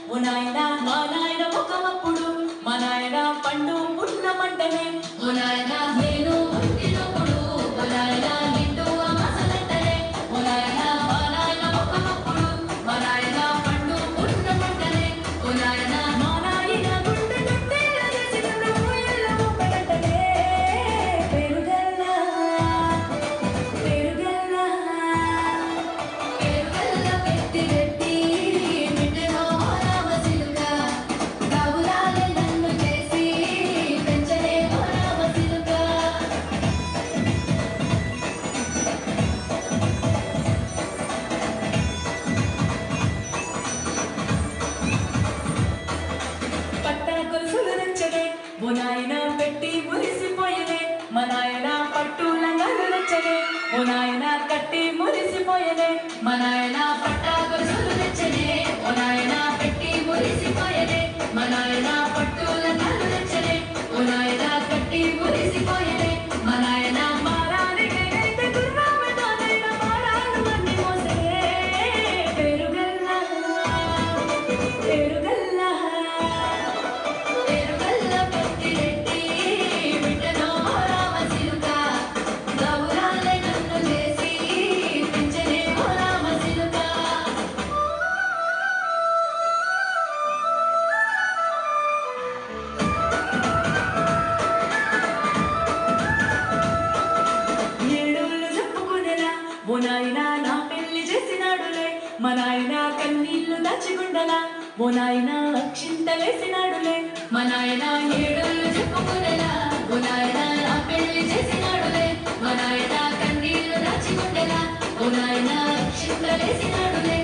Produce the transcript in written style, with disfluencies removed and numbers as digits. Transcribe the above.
ఓ నాయనా మా నాయన ముఖమప్పుడు మా నాయన పండు పుట్టినమంటనే ఓ నాయనా నేను పుట్టినప్పుడు ఓ నాయన నిండు అమాసలంటనే ఓ నాయనా మా నాయన ముఖమప్పుడు మా నాయన పండు పుట్టినమంటనే ఓ నాయనా మా నాయన గుండె గుండెల చేసిన ఊయల ఊపలంటనే పెరుగల్లా పెరుగల్లా పెరుగల్లా పెట్టి రెట్టి ఓ నాయన పెట్టి మురిసిపోయనే మా నాయన పట్టు లంగాలు నచ్చనే ఓ నాయన కట్టి మురిసిపోయనే మా నాయన పట్టా గొలుసులు నచ్చనే ఓ నాయన పెట్టి మురిసిపోయనే మా నాయన పట్టు లంగాలు నచ్చనే ఓ నాయన కట్టి మురిసిపోయనే మా నాయన మారానికి అయితే గుర్రామెదానైన మారాలు అన్ని మోసనే పెరుగల్లా పెరుగల్లా ఓ నాయనా నా పెళ్లి చేసినాడులే మా నాయనా కన్నీళ్లు దాచిగుండలా ఓ నాయనా అక్షింతలేసినాడులే మా నాయనా ఏడుళ్ళు చెప్పుకునేలా ఓ నాయనా నా పెళ్లి చేసినాడులే మా నాయనా కన్నీళ్లు దాచిగుండలా ఓ నాయనా అక్షింతలేసినాడులే